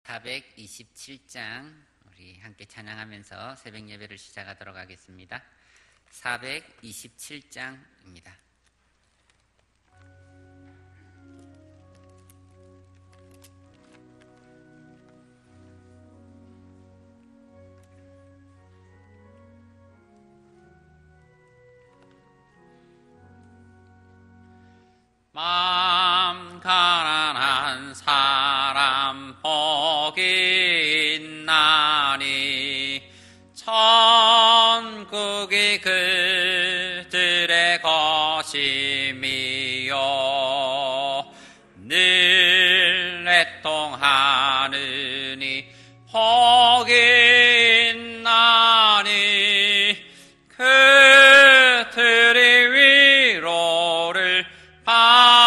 427장 우리 함께 찬양하면서 새벽 예배를 시작하도록 하겠습니다. 427장입니다. 마음 가난한 사람 복이 있나니 천국이 그들의 것임이요 늘 애통하느니 복이 있나니 그들이 위로를 받으리라.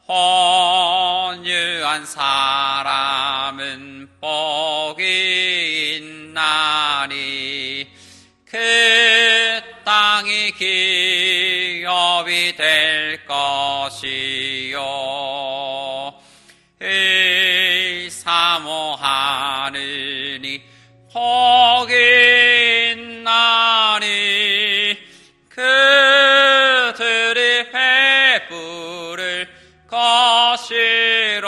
혼유한 사람은 복이 있나니 그 땅이 기업이 될 것이요 사모하느니 복이 있나니 그들이 배부를 것이로다.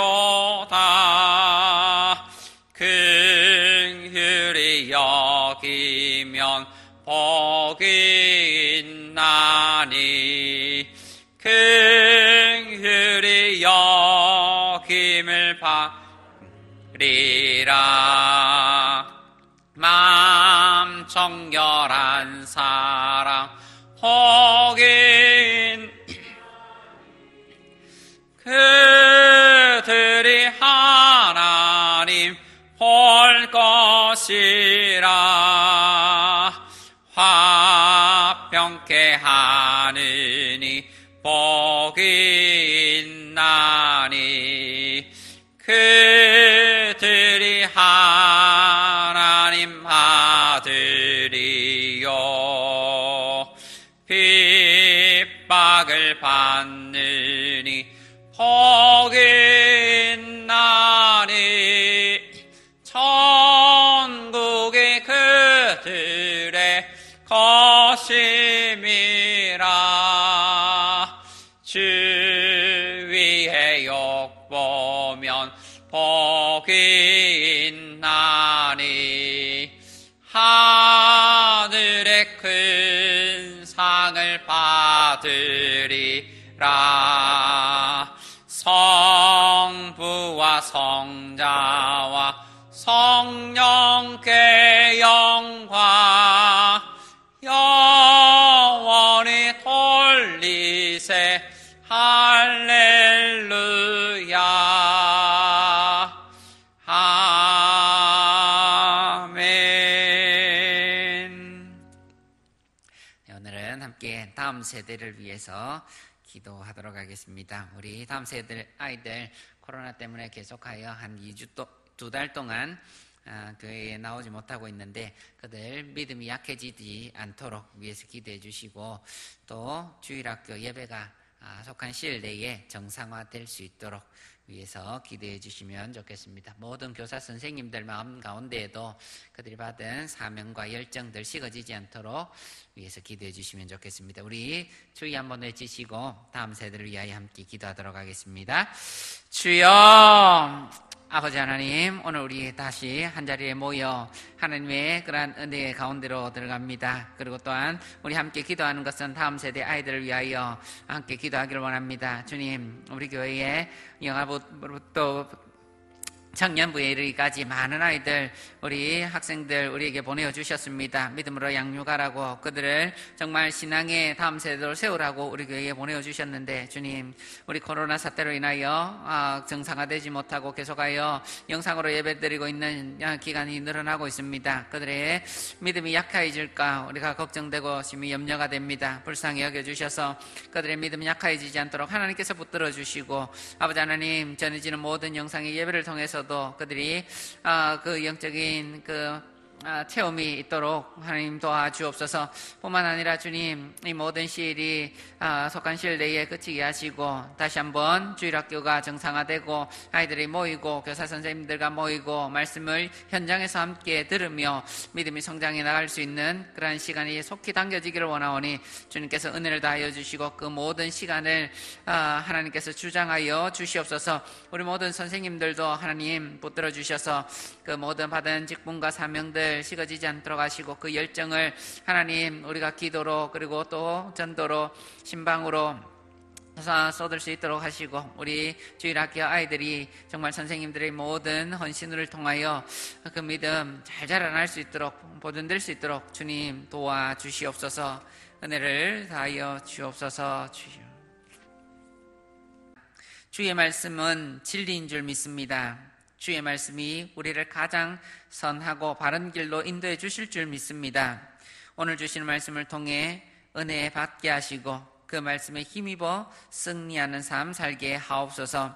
긍휼히 여기면 복이 있나니 긍휼히 여김을 받으리라. 마음 정결한 사람 복이 그들이 하나님 볼 것이라. 화평케 하느니 복이 있나니 그들이 하나님 받으리요 핍박을 받느니 복이 있나니 천국이 그들의 것임이라. 주위에 욕보면 복이 있나니 하늘의 큰 상을 받으리라. 성부와 성자와 성령께 영광 영원히 돌리세. 할렐루야. 아멘. 네, 오늘은 함께 다음 세대를 위해서 기도하도록 하겠습니다. 우리 다음 세대 아이들 코로나 때문에 계속하여 한 2달 동안 교회에 나오지 못하고 있는데 그들 믿음이 약해지지 않도록 위해서 기도해 주시고 또 주일학교 예배가 속한 시일 내에 정상화될 수 있도록 위해서 기도해 주시면 좋겠습니다. 모든 교사 선생님들 마음 가운데에도 그들이 받은 사명과 열정들 식어지지 않도록 위해서 기도해 주시면 좋겠습니다. 우리 주의 한번 외치시고 다음 세대를 위하여 함께 기도하도록 하겠습니다. 주여 아버지 하나님, 오늘 우리 다시 한자리에 모여 하나님의 그러한 은혜의 가운데로 들어갑니다. 그리고 또한 우리 함께 기도하는 것은 다음 세대 아이들을 위하여 함께 기도하기를 원합니다. 주님, 우리 교회에 영아부터 청년부에 이르기까지 많은 아이들, 우리 학생들 우리에게 보내주셨습니다. 믿음으로 양육하라고, 그들을 정말 신앙의 다음 세대로 세우라고 우리 교회에 보내주셨는데 주님, 우리 코로나 사태로 인하여 정상화되지 못하고 계속하여 영상으로 예배드리고 있는 기간이 늘어나고 있습니다. 그들의 믿음이 약해질까 우리가 걱정되고 심히 염려가 됩니다. 불쌍히 여겨주셔서 그들의 믿음이 약해지지 않도록 하나님께서 붙들어 주시고, 아버지 하나님, 전해지는 모든 영상의 예배를 통해서도 그들이 그 영적인 그 체험이 있도록 하나님 도와주옵소서. 뿐만 아니라 주님, 이 모든 시일이 속한 시일 내에 그치게 하시고 다시 한번 주일학교가 정상화되고 아이들이 모이고 교사 선생님들과 모이고 말씀을 현장에서 함께 들으며 믿음이 성장해 나갈 수 있는 그러한 시간이 속히 당겨지기를 원하오니 주님께서 은혜를 다하여 주시고 그 모든 시간을 하나님께서 주장하여 주시옵소서. 우리 모든 선생님들도 하나님 붙들어 주셔서 그 모든 받은 직분과 사명들 식어지지 않도록 하시고 그 열정을 하나님 우리가 기도로 그리고 또 전도로 신방으로 쏟을 수 있도록 하시고 우리 주일학교 아이들이 정말 선생님들의 모든 헌신을 통하여 그 믿음 잘 자라날 수 있도록 보존될 수 있도록 주님 도와주시옵소서. 은혜를 다하여 주옵소서. 주의 말씀은 진리인 줄 믿습니다. 주의 말씀이 우리를 가장 선하고 바른 길로 인도해 주실 줄 믿습니다. 오늘 주시는 말씀을 통해 은혜 받게 하시고 그 말씀에 힘입어 승리하는 삶 살게 하옵소서.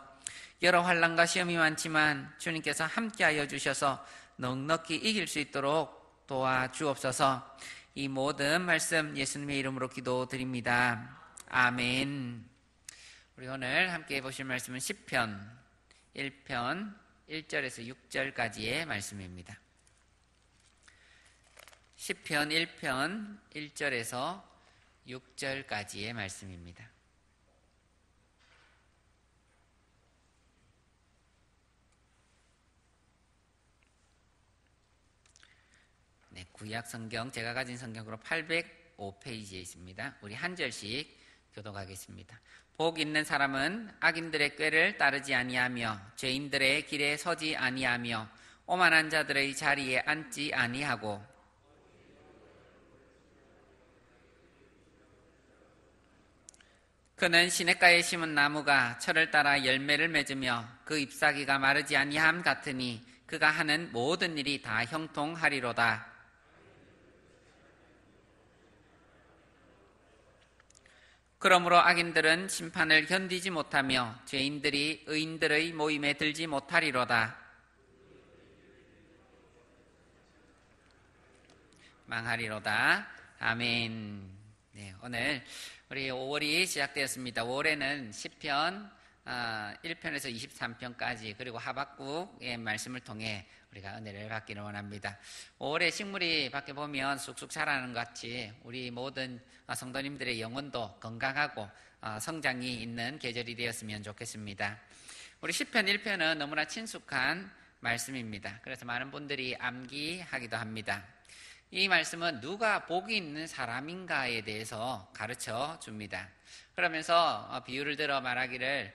여러 환난과 시험이 많지만 주님께서 함께하여 주셔서 넉넉히 이길 수 있도록 도와주옵소서. 이 모든 말씀 예수님의 이름으로 기도드립니다. 아멘. 우리 오늘 함께 보실 말씀은 시편 1편 1절에서 6절까지의 말씀입니다. 시편 1편 1절에서 6절까지의 말씀입니다. 네, 구약 성경 제가 가진 성경으로 805페이지에 있습니다. 우리 한 절씩 교독하겠습니다. 복 있는 사람은 악인들의 꾀를 따르지 아니하며 죄인들의 길에 서지 아니하며 오만한 자들의 자리에 앉지 아니하고 그는 시냇가에 심은 나무가 철을 따라 열매를 맺으며 그 잎사귀가 마르지 아니함 같으니 그가 하는 모든 일이 다 형통하리로다. 그러므로 악인들은 심판을 견디지 못하며 죄인들이 의인들의 모임에 들지 못하리로다. 망하리로다. 아멘. 네, 오늘 우리 5월이 시작되었습니다. 5월에는 시편 1편에서 23편까지 그리고 하박국의 말씀을 통해 우리가 은혜를 받기를 원합니다. 5월에 식물이 밖에 보면 쑥쑥 자라는 것 같이 우리 모든 성도님들의 영혼도 건강하고 성장이 있는 계절이 되었으면 좋겠습니다. 우리 시편 1편은 너무나 친숙한 말씀입니다. 그래서 많은 분들이 암기하기도 합니다. 이 말씀은 누가 복이 있는 사람인가에 대해서 가르쳐 줍니다. 그러면서 비유를 들어 말하기를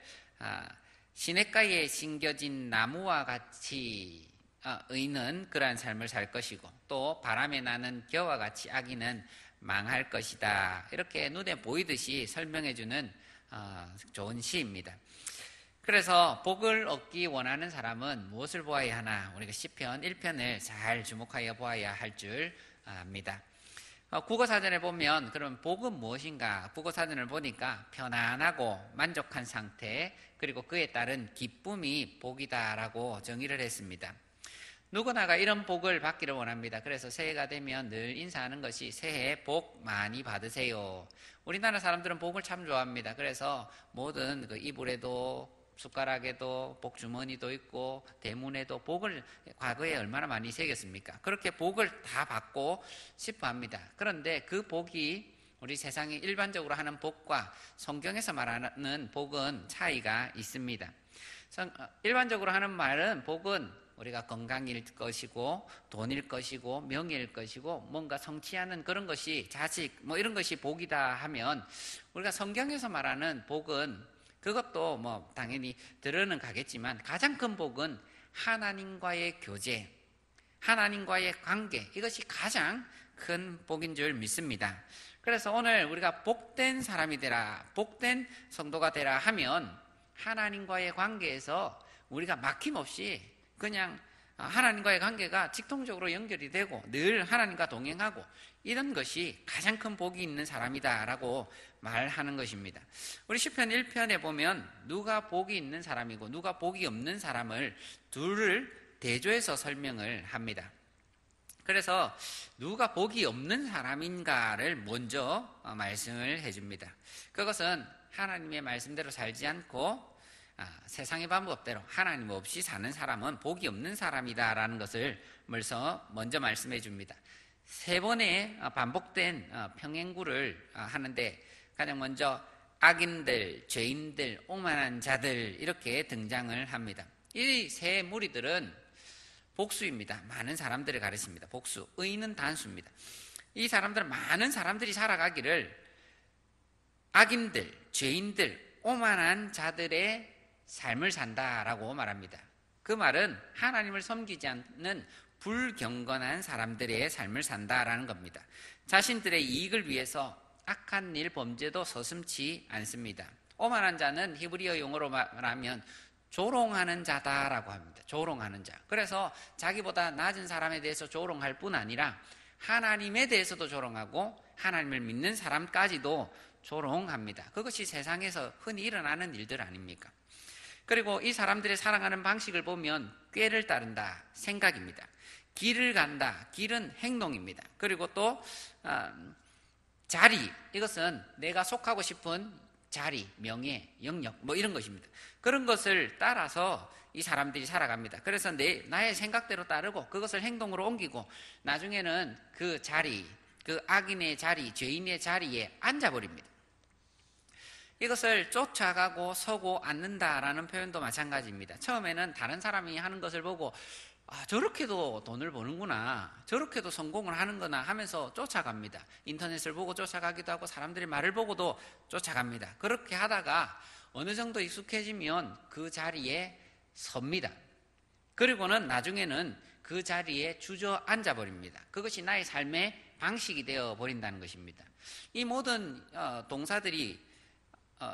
시냇가에 심겨진 나무와 같이 의인은 그러한 삶을 살 것이고 또 바람에 나는 겨와 같이 악인은 망할 것이다. 이렇게 눈에 보이듯이 설명해주는 좋은 시입니다. 그래서 복을 얻기 원하는 사람은 무엇을 보아야 하나? 우리가 시편 1편을 잘 주목하여 보아야 할 줄 압니다. 국어사전에 보면 그럼 복은 무엇인가? 국어사전을 보니까 편안하고 만족한 상태 그리고 그에 따른 기쁨이 복이다라고 정의를 했습니다. 누구나가 이런 복을 받기를 원합니다. 그래서 새해가 되면 늘 인사하는 것이 새해 복 많이 받으세요. 우리나라 사람들은 복을 참 좋아합니다. 그래서 모든 그 이불에도 숟가락에도 복주머니도 있고 대문에도 복을 과거에 얼마나 많이 새겼습니까? 그렇게 복을 다 받고 싶어 합니다. 그런데 그 복이 우리 세상에 일반적으로 하는 복과 성경에서 말하는 복은 차이가 있습니다. 일반적으로 하는 말은 복은 우리가 건강일 것이고 돈일 것이고 명예일 것이고 뭔가 성취하는 그런 것이 자식 뭐 이런 것이 복이다 하면 우리가 성경에서 말하는 복은 그것도 뭐 당연히 들어는 가겠지만 가장 큰 복은 하나님과의 교제, 하나님과의 관계 이것이 가장 큰 복인 줄 믿습니다. 그래서 오늘 우리가 복된 사람이 되라, 복된 성도가 되라 하면 하나님과의 관계에서 우리가 막힘없이 그냥 하나님과의 관계가 직통적으로 연결이 되고 늘 하나님과 동행하고 이런 것이 가장 큰 복이 있는 사람이다라고 말하는 것입니다. 우리 시편 1편에 보면 누가 복이 있는 사람이고 누가 복이 없는 사람을 둘을 대조해서 설명을 합니다. 그래서 누가 복이 없는 사람인가를 먼저 말씀을 해줍니다. 그것은 하나님의 말씀대로 살지 않고 세상의 방법대로 하나님 없이 사는 사람은 복이 없는 사람이다라는 것을 먼저 말씀해 줍니다. 3번의 반복된 평행구를 하는데 가장 먼저 악인들, 죄인들, 오만한 자들 이렇게 등장을 합니다. 이 세 무리들은 복수입니다. 많은 사람들을 가르칩니다. 복수, 의는 단수입니다. 이 사람들은 많은 사람들이 살아가기를 악인들, 죄인들, 오만한 자들의 삶을 산다라고 말합니다. 그 말은 하나님을 섬기지 않는 불경건한 사람들의 삶을 산다라는 겁니다. 자신들의 이익을 위해서 악한 일, 범죄도 서슴지 않습니다. 오만한 자는 히브리어 용어로 말하면 조롱하는 자다라고 합니다. 조롱하는 자. 그래서 자기보다 낮은 사람에 대해서 조롱할 뿐 아니라 하나님에 대해서도 조롱하고 하나님을 믿는 사람까지도 조롱합니다. 그것이 세상에서 흔히 일어나는 일들 아닙니까? 그리고 이 사람들의 살아가는 방식을 보면 꾀를 따른다, 생각입니다. 길을 간다, 길은 행동입니다. 그리고 또 자리, 이것은 내가 속하고 싶은 자리, 명예, 영역 뭐 이런 것입니다. 그런 것을 따라서 이 사람들이 살아갑니다. 그래서 나의 생각대로 따르고 그것을 행동으로 옮기고 나중에는 그 자리, 그 악인의 자리, 죄인의 자리에 앉아버립니다. 이것을 쫓아가고 서고 앉는다라는 표현도 마찬가지입니다. 처음에는 다른 사람이 하는 것을 보고 저렇게도 돈을 버는구나, 저렇게도 성공을 하는구나 하면서 쫓아갑니다. 인터넷을 보고 쫓아가기도 하고 사람들의 말을 보고도 쫓아갑니다. 그렇게 하다가 어느 정도 익숙해지면 그 자리에 섭니다. 그리고는 나중에는 그 자리에 주저앉아 버립니다. 그것이 나의 삶의 방식이 되어 버린다는 것입니다. 이 모든 동사들이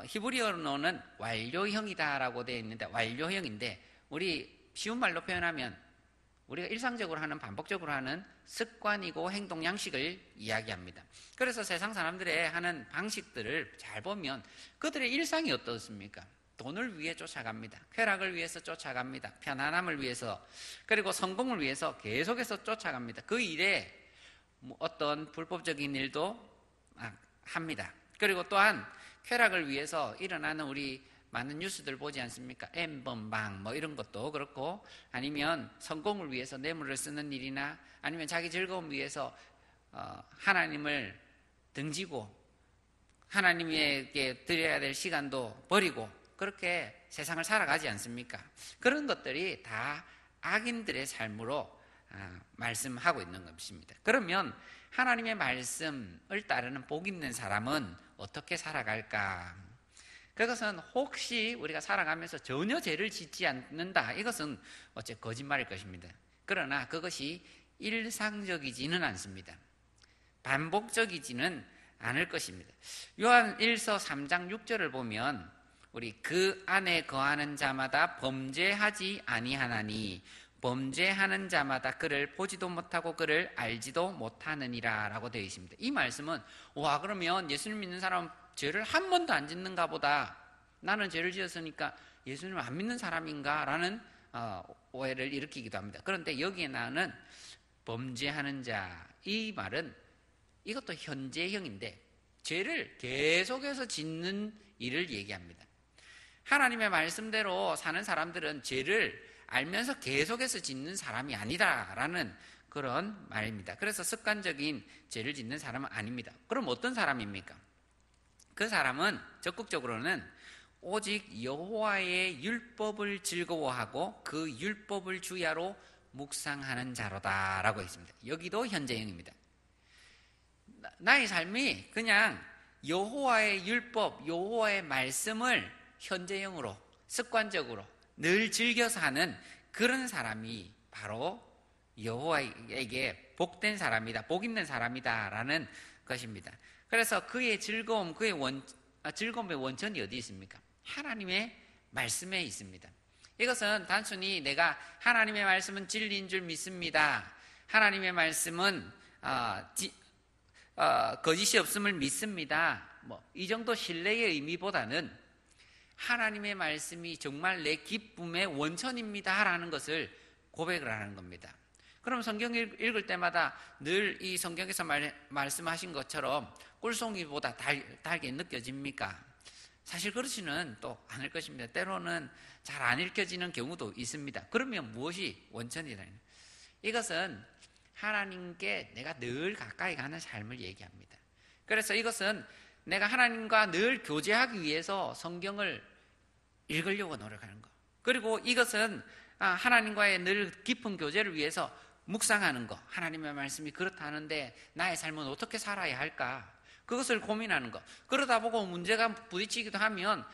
히브리어로는 완료형이다라고 되어 있는데, 완료형인데 우리 쉬운 말로 표현하면 우리가 일상적으로 하는, 반복적으로 하는 습관이고 행동 양식을 이야기합니다. 그래서 세상 사람들의 하는 방식들을 잘 보면 그들의 일상이 어떻습니까? 돈을 위해 쫓아갑니다. 쾌락을 위해서 쫓아갑니다. 편안함을 위해서, 그리고 성공을 위해서 계속해서 쫓아갑니다. 그 일에 어떤 불법적인 일도 합니다. 그리고 또한 쾌락을 위해서 일어나는 우리 많은 뉴스들 보지 않습니까? N번방 뭐 이런 것도 그렇고, 아니면 성공을 위해서 뇌물을 쓰는 일이나 아니면 자기 즐거움 위해서 하나님을 등지고 하나님에게 드려야 될 시간도 버리고 그렇게 세상을 살아가지 않습니까? 그런 것들이 다 악인들의 삶으로 말씀하고 있는 것입니다. 그러면 하나님의 말씀을 따르는 복 있는 사람은 어떻게 살아갈까? 그것은 혹시 우리가 살아가면서 전혀 죄를 짓지 않는다, 이것은 어째 거짓말일 것입니다. 그러나 그것이 일상적이지는 않습니다. 반복적이지는 않을 것입니다. 요한 1서 3장 6절을 보면 우리 그 안에 거하는 자마다 범죄하지 아니하나니 범죄하는 자마다 그를 보지도 못하고 그를 알지도 못하느니라 라고 되어 있습니다. 이 말씀은 그러면 예수님 믿는 사람은 죄를 한 번도 안 짓는가 보다, 나는 죄를 지었으니까 예수님을 안 믿는 사람인가 라는 오해를 일으키기도 합니다. 그런데 여기에 나오는 범죄하는 자, 이 말은 이것도 현재형인데 죄를 계속해서 짓는 일을 얘기합니다. 하나님의 말씀대로 사는 사람들은 죄를 알면서 계속해서 짓는 사람이 아니다라는 그런 말입니다. 그래서 습관적인 죄를 짓는 사람은 아닙니다. 그럼 어떤 사람입니까? 그 사람은 적극적으로는 오직 여호와의 율법을 즐거워하고 그 율법을 주야로 묵상하는 자로다라고 했습니다. 여기도 현재형입니다. 나의 삶이 그냥 여호와의 율법, 여호와의 말씀을 현재형으로 습관적으로 늘 즐겨서 하는 그런 사람이 바로 여호와에게 복된 사람이다, 복 있는 사람이다라는 것입니다. 그래서 그의 즐거움, 즐거움의 원천이 어디 있습니까? 하나님의 말씀에 있습니다. 이것은 단순히 내가 하나님의 말씀은 진리인 줄 믿습니다, 하나님의 말씀은 거짓이 없음을 믿습니다, 이 정도 신뢰의 의미보다는 하나님의 말씀이 정말 내 기쁨의 원천입니다 라는 것을 고백을 하는 겁니다. 그럼 성경 읽을 때마다 늘 이 성경에서 말씀하신 것처럼 꿀송이보다 달게 느껴집니까? 사실 그렇지는 또 않을 것입니다. 때로는 잘 안 읽혀지는 경우도 있습니다. 그러면 무엇이 원천이다? 이것은 하나님께 내가 늘 가까이 가는 삶을 얘기합니다. 그래서 이것은 내가 하나님과 늘 교제하기 위해서 성경을 읽으려고 노력하는 것. 그리고 이것은 하나님과의 늘 깊은 교제를 위해서 묵상하는 것. 하나님의 말씀이 그렇다 하는데 나의 삶은 어떻게 살아야 할까? 그것을 고민하는 것. 그러다 보고 문제가 부딪히기도 하면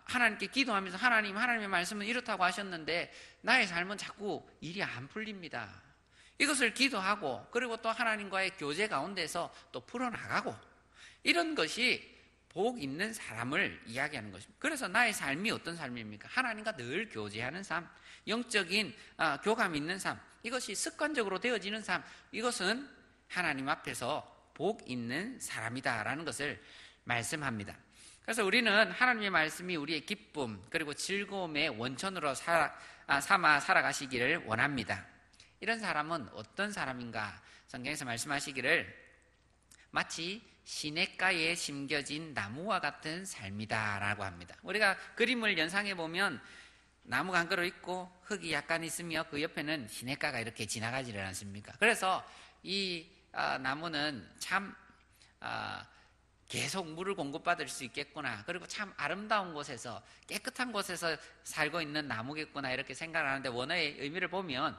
하나님께 기도하면서 하나님의 말씀은 이렇다고 하셨는데 나의 삶은 자꾸 일이 안 풀립니다. 이것을 기도하고 그리고 또 하나님과의 교제 가운데서 또 풀어나가고 이런 것이 복 있는 사람을 이야기하는 것입니다. 그래서 나의 삶이 어떤 삶입니까? 하나님과 늘 교제하는 삶, 영적인 교감 있는 삶, 이것이 습관적으로 되어지는 삶, 이것은 하나님 앞에서 복 있는 사람이다라는 것을 말씀합니다. 그래서 우리는 하나님의 말씀이 우리의 기쁨 그리고 즐거움의 원천으로 삼아 살아가시기를 원합니다. 이런 사람은 어떤 사람인가? 성경에서 말씀하시기를 마치 시냇가에 심겨진 나무와 같은 삶이다라고 합니다. 우리가 그림을 연상해 보면 나무가 한 그루 있고 흙이 약간 있으며 그 옆에는 시냇가가 이렇게 지나가지를 않습니까? 그래서 이 나무는 참 계속 물을 공급받을 수 있겠구나. 그리고 참 아름다운 곳에서 깨끗한 곳에서 살고 있는 나무겠구나 이렇게 생각을 하는데 원어의 의미를 보면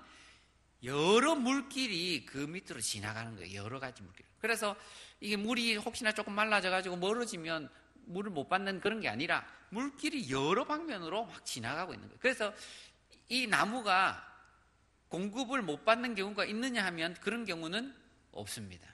여러 물길이 그 밑으로 지나가는 거예요. 여러 가지 물길. 그래서 이게 물이 혹시나 조금 말라져가지고 멀어지면 물을 못 받는 그런 게 아니라 물길이 여러 방면으로 막 지나가고 있는 거예요. 그래서 이 나무가 공급을 못 받는 경우가 있느냐 하면 그런 경우는 없습니다.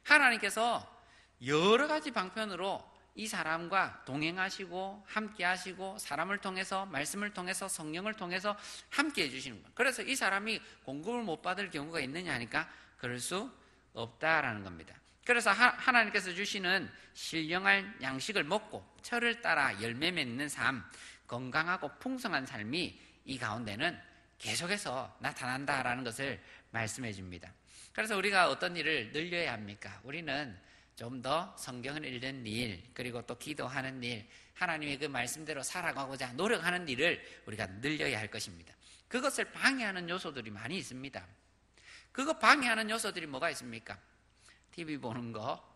하나님께서 여러 가지 방편으로 이 사람과 동행하시고 함께 하시고 사람을 통해서 말씀을 통해서 성령을 통해서 함께 해주시는 거예요. 그래서 이 사람이 공급을 못 받을 경우가 있느냐 하니까 그럴 수 없다라는 겁니다. 그래서 하나님께서 주시는 신령한 양식을 먹고 철을 따라 열매 맺는 삶, 건강하고 풍성한 삶이 이 가운데는 계속해서 나타난다라는 것을 말씀해 줍니다. 그래서 우리가 어떤 일을 늘려야 합니까? 우리는 좀 더 성경을 읽는 일, 그리고 또 기도하는 일, 하나님의 그 말씀대로 살아가고자 노력하는 일을 우리가 늘려야 할 것입니다. 그것을 방해하는 요소들이 많이 있습니다. 그거 방해하는 요소들이 뭐가 있습니까? TV 보는 거,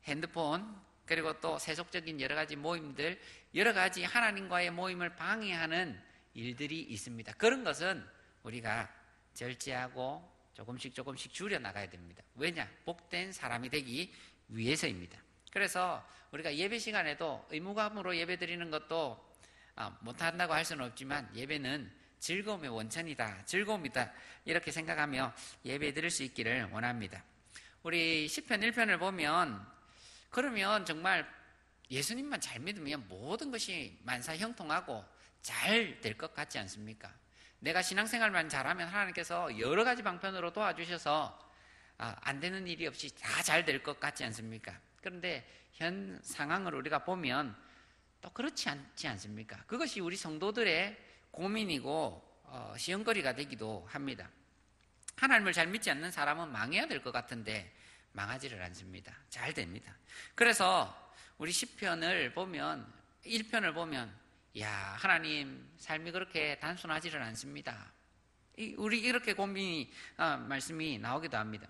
핸드폰, 그리고 또 세속적인 여러 가지 모임들, 여러 가지 하나님과의 모임을 방해하는 일들이 있습니다. 그런 것은 우리가 절제하고 조금씩 줄여나가야 됩니다. 왜냐? 복된 사람이 되기 위해서입니다. 그래서 우리가 예배 시간에도 의무감으로 예배 드리는 것도 못한다고 할 수는 없지만 예배는 즐거움의 원천이다, 즐거움이다 이렇게 생각하며 예배 드릴 수 있기를 원합니다. 우리 시편 1편을 보면 그러면 정말 예수님만 잘 믿으면 모든 것이 만사형통하고 잘 될 것 같지 않습니까? 내가 신앙생활만 잘하면 하나님께서 여러 가지 방편으로 도와주셔서 안 되는 일이 없이 다 잘 될 것 같지 않습니까? 그런데 현 상황을 우리가 보면 또 그렇지 않지 않습니까? 그것이 우리 성도들의 고민이고 시험거리가 되기도 합니다. 하나님을 잘 믿지 않는 사람은 망해야 될 것 같은데 망하지를 않습니다. 잘 됩니다. 그래서 우리 시편을 보면 1편을 보면 야, 하나님 삶이 그렇게 단순하지를 않습니다. 우리 이렇게 고민이 말씀이 나오기도 합니다.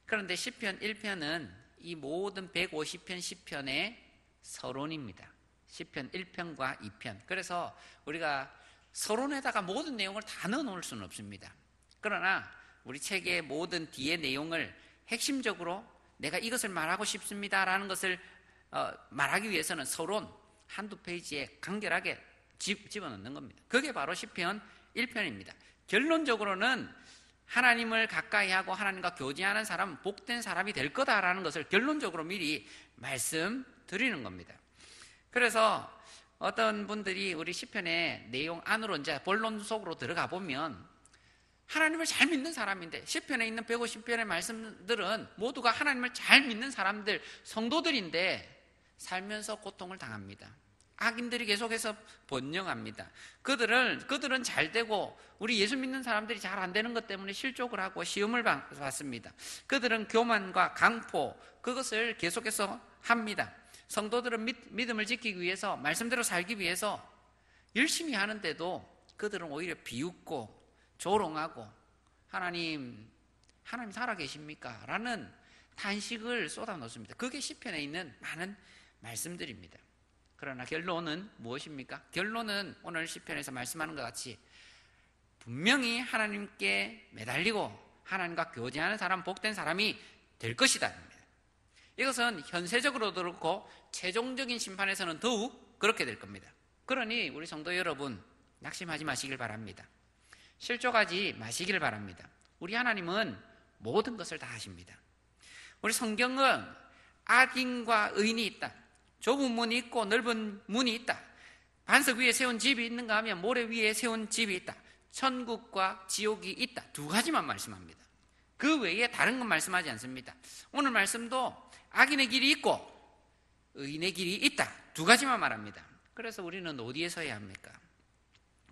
그런데 시편 1편은 이 모든 150편 시편의 서론입니다. 시편 1편과 2편. 그래서 우리가 서론에다가 모든 내용을 다 넣어놓을 수는 없습니다. 그러나 우리 책의 모든 뒤의 내용을 핵심적으로 내가 이것을 말하고 싶습니다라는 것을 말하기 위해서는 서론 한두 페이지에 간결하게 집어넣는 겁니다. 그게 바로 시편 1편입니다. 결론적으로는 하나님을 가까이 하고 하나님과 교제하는 사람은 복된 사람이 될 거다라는 것을 결론적으로 미리 말씀드리는 겁니다. 그래서 어떤 분들이 우리 시편의 내용 안으로 이제 본론 속으로 들어가 보면 하나님을 잘 믿는 사람인데 시편에 있는 150편의 말씀들은 모두가 하나님을 잘 믿는 사람들, 성도들인데 살면서 고통을 당합니다. 악인들이 계속해서 번영합니다. 그들은 잘 되고 우리 예수 믿는 사람들이 잘 안 되는 것 때문에 실족을 하고 시험을 받습니다. 그들은 교만과 강포 그것을 계속해서 합니다. 성도들은 믿음을 지키기 위해서 말씀대로 살기 위해서 열심히 하는데도 그들은 오히려 비웃고 조롱하고 하나님 살아계십니까? 라는 탄식을 쏟아놓습니다. 그게 시편에 있는 많은 말씀들입니다. 그러나 결론은 무엇입니까? 결론은 오늘 시편에서 말씀하는 것 같이 분명히 하나님께 매달리고 하나님과 교제하는 사람, 복된 사람이 될 것이다. 이것은 현세적으로도 그렇고 최종적인 심판에서는 더욱 그렇게 될 겁니다. 그러니 우리 성도 여러분 낙심하지 마시길 바랍니다. 실족하지 마시길 바랍니다. 우리 하나님은 모든 것을 다 하십니다. 우리 성경은 악인과 의인이 있다. 좁은 문이 있고 넓은 문이 있다. 반석 위에 세운 집이 있는가 하면 모래 위에 세운 집이 있다. 천국과 지옥이 있다. 두 가지만 말씀합니다. 그 외에 다른 건 말씀하지 않습니다. 오늘 말씀도 악인의 길이 있고 의인의 길이 있다. 두 가지만 말합니다. 그래서 우리는 어디에 서야 합니까?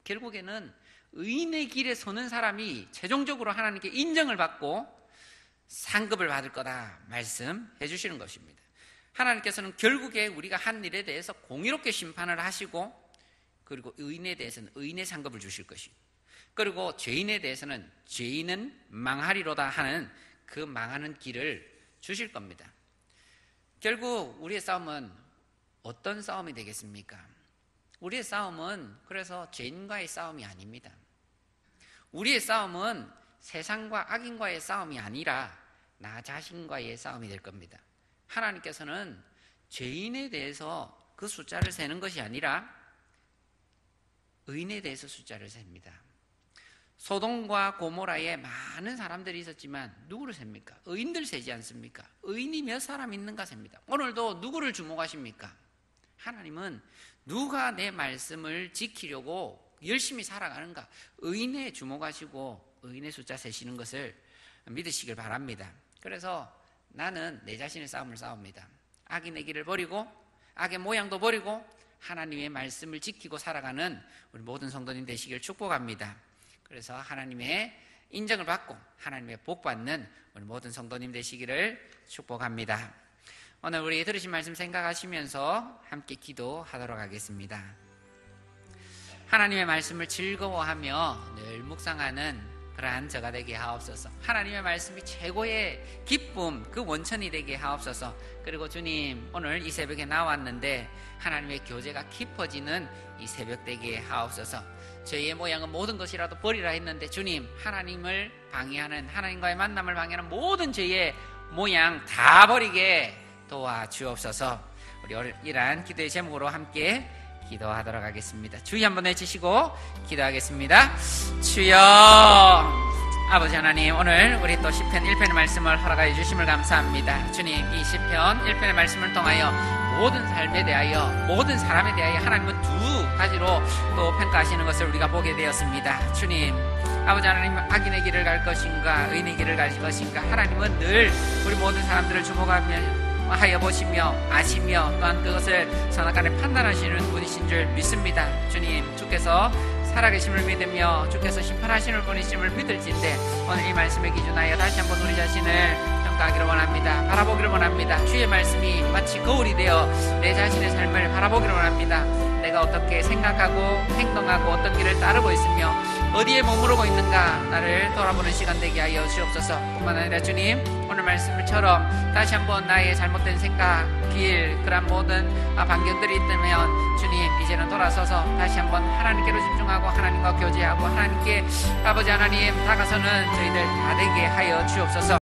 결국에는 의인의 길에 서는 사람이 최종적으로 하나님께 인정을 받고 상급을 받을 거다 말씀해 주시는 것입니다. 하나님께서는 결국에 우리가 한 일에 대해서 공의롭게 심판을 하시고 그리고 의인에 대해서는 의인의 상급을 주실 것이고 그리고 죄인에 대해서는 죄인은 망하리로다 하는 그 망하는 길을 주실 겁니다. 결국 우리의 싸움은 어떤 싸움이 되겠습니까? 우리의 싸움은 그래서 죄인과의 싸움이 아닙니다. 우리의 싸움은 세상과 악인과의 싸움이 아니라 나 자신과의 싸움이 될 겁니다. 하나님께서는 죄인에 대해서 그 숫자를 세는 것이 아니라 의인에 대해서 숫자를 셉니다. 소돔과 고모라에 많은 사람들이 있었지만 누구를 셉니까? 의인들 세지 않습니까? 의인이 몇 사람 있는가 셉니다. 오늘도 누구를 주목하십니까? 하나님은 누가 내 말씀을 지키려고 열심히 살아가는가? 의인에 주목하시고 의인의 숫자 세시는 것을 믿으시길 바랍니다. 그래서 나는 내 자신의 싸움을 싸웁니다. 악인의 길을 버리고 악의 모양도 버리고 하나님의 말씀을 지키고 살아가는 우리 모든 성도님 되시길 축복합니다. 그래서 하나님의 인정을 받고 하나님의 복 받는 우리 모든 성도님 되시기를 축복합니다. 오늘 우리 들으신 말씀 생각하시면서 함께 기도하도록 하겠습니다. 하나님의 말씀을 즐거워하며 늘 묵상하는 그러한 저가 되게 하옵소서. 하나님의 말씀이 최고의 기쁨, 그 원천이 되게 하옵소서. 그리고 주님, 오늘 이 새벽에 나왔는데 하나님의 교제가 깊어지는 이 새벽 되게 하옵소서. 저희의 모양은 모든 것이라도 버리라 했는데 주님, 하나님을 방해하는, 하나님과의 만남을 방해하는 모든 저희의 모양 다 버리게 도와주옵소서. 우리 이러한 기도의 제목으로 함께 기도하도록 하겠습니다. 주의 한번 외치시고 기도하겠습니다. 주여, 아버지 하나님, 오늘 우리 또 시편 1편의 말씀을 허락하여 주심을 감사합니다. 주님, 이 시편 1편의 말씀을 통하여 모든 삶에 대하여, 모든 사람에 대하여 하나님은 두 가지로 또 평가하시는 것을 우리가 보게 되었습니다. 주님, 아버지 하나님, 악인의 길을 갈 것인가 의인의 길을 갈 것인가, 하나님은 늘 우리 모든 사람들을 주목하며 하여 보시며 아시며 또한 그것을 선악간에 판단하시는 분이신 줄 믿습니다. 주님, 주께서 살아계심을 믿으며 주께서 심판하시는 분이심을 믿을진데 오늘 이 말씀에 기준하여 다시 한번 우리 자신을 평가하기를 원합니다. 바라보기를 원합니다. 주의 말씀이 마치 거울이 되어 내 자신의 삶을 바라보기를 원합니다. 내가 어떻게 생각하고 행동하고 어떤 길을 따르고 있으며 어디에 머무르고 있는가 나를 돌아보는 시간 되게 하여 주옵소서. 뿐만 아니라 주님, 오늘 말씀처럼 다시 한번 나의 잘못된 생각, 길, 그런 모든 반경들이 있다면 주님, 이제는 돌아서서 다시 한번 하나님께로 집중하고 하나님과 교제하고 하나님께 아버지 하나님 다가서는 저희들 다 되게 하여 주옵소서.